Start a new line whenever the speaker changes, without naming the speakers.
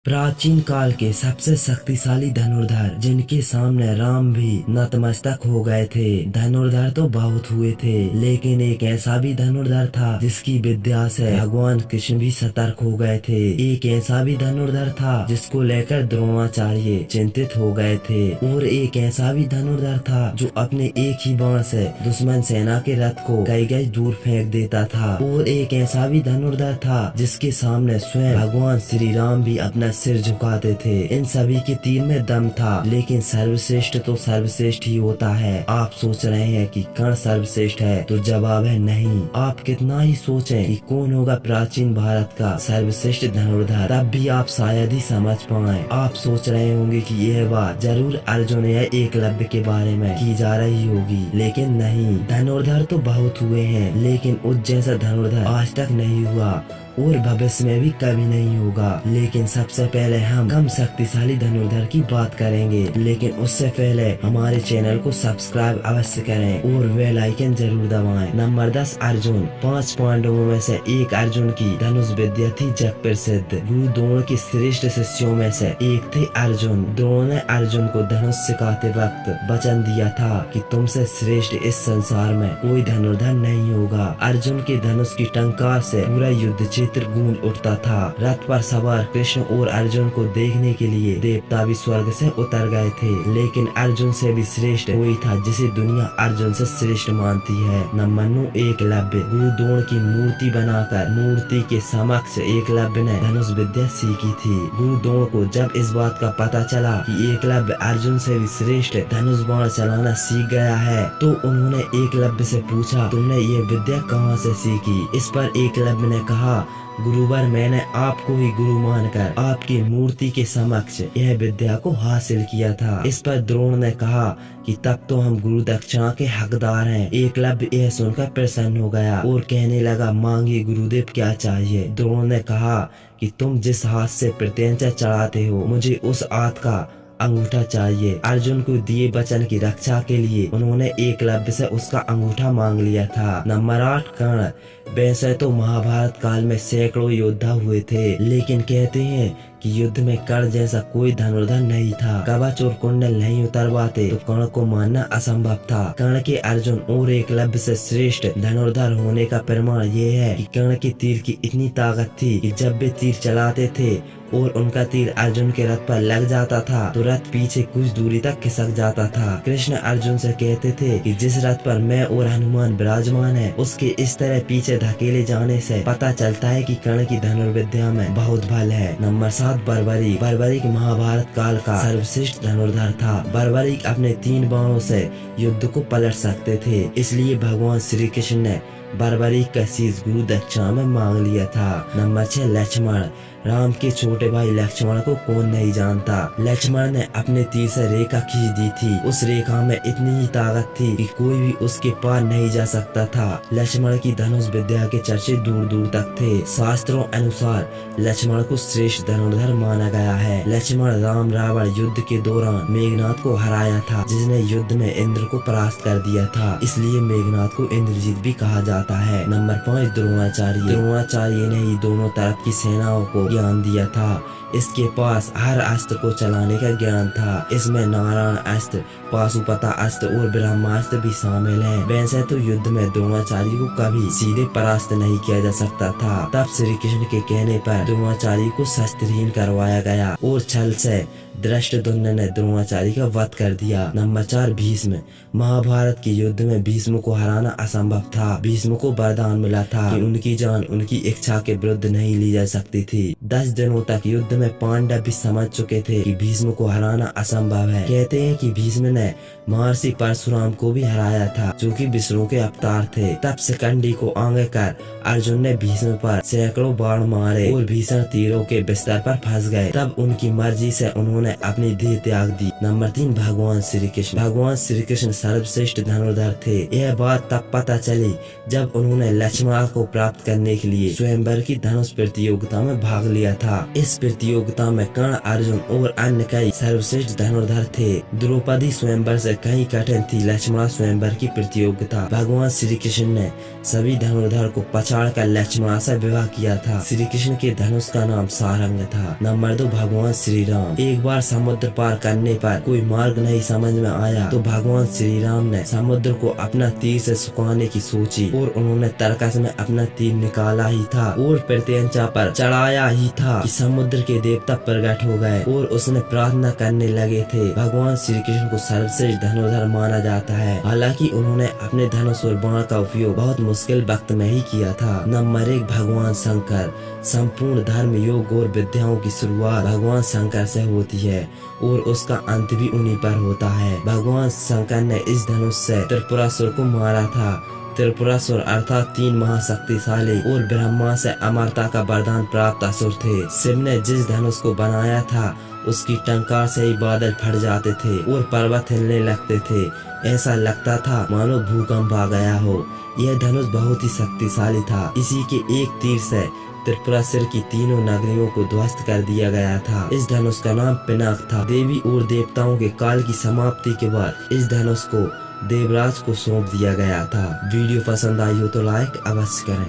प्राचीन काल के सबसे शक्तिशाली धनुर्धर जिनके सामने राम भी नतमस्तक हो गए थे। धनुर्धर तो बहुत हुए थे, लेकिन एक ऐसा भी धनुर्धर था जिसकी विद्या से भगवान कृष्ण भी सतर्क हो गए थे। एक ऐसा भी धनुर्धर था जिसको लेकर द्रोणाचार्य चिंतित हो गए थे। और एक ऐसा भी धनुर्धर था जो अपने एक ही बाण से दुश्मन सेना के रथ को कई गज दूर फेंक देता था। और एक ऐसा भी धनुर्धर था जिसके सामने स्वयं भगवान श्री राम भी अपना सिर झुकाते थे। इन सभी के तीर में दम था, लेकिन सर्वश्रेष्ठ तो सर्वश्रेष्ठ ही होता है। आप सोच रहे हैं कि कर्ण सर्वश्रेष्ठ है, तो जवाब है नहीं। आप कितना ही सोचें कि कौन होगा प्राचीन भारत का सर्वश्रेष्ठ धनुर्धर, तब भी आप शायद ही समझ पाए। आप सोच रहे होंगे कि यह बात जरूर अर्जुन या एकलव्य के बारे में की जा रही होगी, लेकिन नहीं। धनुर्धर तो बहुत हुए हैं, लेकिन उस जैसा धनुर्धर आज तक नहीं हुआ और भविष्य में भी कभी नहीं होगा। लेकिन सबसे पहले हम कम शक्तिशाली धनुर्धर की बात करेंगे, लेकिन उससे पहले हमारे चैनल को सब्सक्राइब अवश्य करें और बेल आइकन जरूर दबाएं। नंबर 10 अर्जुन। 5 पांडवों में से एक अर्जुन की धनुष विद्या थी जग प्रसिद्ध। गुरु द्रोण के श्रेष्ठ शिष्यों में से एक थे अर्जुन। द्रोण ने अर्जुन को धनुष सिखाते वक्त वचन दिया था कि तुमसे श्रेष्ठ इस संसार में कोई धनुर्धर नहीं होगा। अर्जुन के धनुष की टंकार से पूरा युद्ध गूंज उठता था। रथ पर सवार कृष्ण और अर्जुन को देखने के लिए देवता भी स्वर्ग से उतर गए थे, लेकिन अर्जुन से भी श्रेष्ठ कोई था जिसे दुनिया अर्जुन से श्रेष्ठ मानती है। नंबर 9 एकलव्य। गुरु द्रोण की मूर्ति बनाकर मूर्ति के समक्ष एकलव्य ने धनुष विद्या सीखी थी। गुरु द्रोण को जब इस बात का पता चला कि एकलव्य अर्जुन से भी श्रेष्ठ धनुष बाण चलाना सीख गया है, तो उन्होंने एकलव्य से पूछा, तुमने ये विद्या कहाँ से सीखी? इस पर एकलव्य ने कहा, गुरुवर, मैंने आपको ही गुरु मानकर आपकी मूर्ति के समक्ष यह विद्या को हासिल किया था। इस पर द्रोण ने कहा कि तब तो हम गुरु दक्षिणा के हकदार हैं। एकलव्य यह सुनकर प्रसन्न हो गया और कहने लगा, मांगिए गुरुदेव, क्या चाहिए? द्रोण ने कहा कि तुम जिस हाथ से प्रत्यंचा चढ़ाते हो, मुझे उस हाथ का अंगूठा चाहिए। अर्जुन को दिए वचन की रक्षा के लिए उन्होंने एकलव्य से उसका अंगूठा मांग लिया था। नंबर 8 कर्ण। वैसे तो महाभारत काल में सैकड़ों योद्धा हुए थे, लेकिन कहते हैं कि युद्ध में कर्ण जैसा कोई धनुर्धर नहीं था। कवच और कुंडल नहीं उतरवाते तो कर्ण को मानना असंभव था। कर्ण के अर्जुन और एकलव्य से श्रेष्ठ धनुर्धर होने का प्रमाण ये है कि कर्ण के तीर की इतनी ताकत थी कि जब वे तीर चलाते थे और उनका तीर अर्जुन के रथ पर लग जाता था तो रथ पीछे कुछ दूरी तक खिसक जाता था। कृष्ण अर्जुन से कहते थे कि जिस रथ पर मैं और हनुमान विराजमान है, उसके इस तरह पीछे धकेले जाने से पता चलता है कि कर्ण की धनुर्विद्या में बहुत बल है। नंबर 7 बर्बरीक। बर्बरीक महाभारत काल का सर्वश्रेष्ठ धनुर्धर था। बर्बरीक अपने 3 बाणों से युद्ध को पलट सकते थे, इसलिए भगवान श्री कृष्ण ने बर्बरीक का शीश गुरु दक्षिणा में मांग लिया था। नंबर 6 लक्ष्मण। राम के छोटे भाई लक्ष्मण को कौन नहीं जानता। लक्ष्मण ने अपने तीर से रेखा खींच दी थी। उस रेखा में इतनी ही ताकत थी कि कोई भी उसके पार नहीं जा सकता था। लक्ष्मण की धनुष विद्या के चर्चे दूर दूर तक थे। शास्त्रों अनुसार लक्ष्मण को श्रेष्ठ धनुर्धर माना गया है। लक्ष्मण राम रावण युद्ध के दौरान मेघनाथ को हराया था, जिसने युद्ध में इंद्र को परास्त कर दिया था, इसलिए मेघनाथ को इंद्रजीत भी कहा जाता है। नंबर 5 द्रोणाचार्य। द्रोणाचार्य ने ही दोनों तरफ की सेनाओं को ज्ञान दिया था। इसके पास हर अस्त्र को चलाने का ज्ञान था। इसमें नारायण अस्त्र, पाशुपता अस्त्र और ब्रह्मास्त्र भी शामिल हैं। वैसे तो युद्ध में द्रोणाचार्य को कभी सीधे परास्त नहीं किया जा सकता था। तब श्री कृष्ण के कहने पर द्रोणाचार्य को शस्त्रहीन करवाया गया और छल से धृष्टद्युम्न ने द्रोणाचार्य का वध कर दिया। नंबर 4 भीष्म। महाभारत के युद्ध में भीष्म को हराना असंभव था। भीष्म को वरदान मिला था कि उनकी जान उनकी इच्छा के विरुद्ध नहीं ली जा सकती थी। 10 दिनों तक युद्ध में पांडव भी समझ चुके थे कि भीष्म को हराना असंभव है। कहते हैं कि भीष्म ने महर्षि परशुराम को भी हराया था, जो कि विष्णु के अवतार थे। तब शिखंडी को आगे कर अर्जुन ने भीष्म पर सैकड़ों बाण मारे और भीषण तीरों के बिस्तर पर फंस गए। तब उनकी मर्जी से उन्होंने अपनी देह त्याग दी। नंबर 3 भगवान श्री कृष्ण। भगवान श्री कृष्ण सर्वश्रेष्ठ धनुर्धर थे। यह बात तब पता चली जब उन्होंने लक्ष्मण को प्राप्त करने के लिए स्वयंवर की धनुष प्रतियोगिता में भाग लिया था। इस प्रतियोगिता प्रतियोगिता में कर्ण, अर्जुन और अन्य कई सर्वश्रेष्ठ धनुर्धर थे। द्रौपदी स्वयंवर से कहीं कठिन थी लक्ष्मण स्वयंवर की प्रतियोगिता। भगवान श्री कृष्ण ने सभी धनुर्धर को पछाड़कर लक्ष्मण से विवाह किया था। श्री कृष्ण के धनुष का नाम सारंग था। नंबर 2, भगवान श्री राम। एक बार समुद्र पार करने पर कोई मार्ग नहीं समझ में आया तो भगवान श्री राम ने समुद्र को अपना तीर से सुखाने की सोची और उन्होंने तरकस में अपना तीर निकाला ही था और प्रत्यंचा पर चढ़ाया ही था कि समुद्र के देवता प्रकट हो गए और उसने प्रार्थना करने लगे थे। भगवान श्री कृष्ण को सर्वश्रेष्ठ धनुर्धर माना जाता है। हालांकि उन्होंने अपने धनुष और बाण का उपयोग बहुत मुश्किल वक्त में ही किया था। नंबर 1, भगवान शंकर। संपूर्ण धर्म, योग और विद्याओं की शुरुआत भगवान शंकर से होती है और उसका अंत भी उन्हीं पर होता है। भगवान शंकर ने इस धनुष से त्रिपुरासुर को मारा था। त्रिपुरासुर अर्थात 3 महाशक्तिशाली और ब्रह्मा से अमरता का वरदान प्राप्त असुर थे। शिव ने जिस धनुष को बनाया था उसकी टंकार से ही बादल फट जाते थे और पर्वत हिलने लगते थे। ऐसा लगता था मानो भूकंप आ गया हो। यह धनुष बहुत ही शक्तिशाली था। इसी के एक तीर से त्रिपुरासुर की तीनों नगरियों को ध्वस्त कर दिया गया था। इस धनुष का नाम पिनाक था। देवी और देवताओं के काल की समाप्ति के बाद इस धनुष को देवराज को सौंप दिया गया था। वीडियो पसंद आई हो तो लाइक अवश्य करें।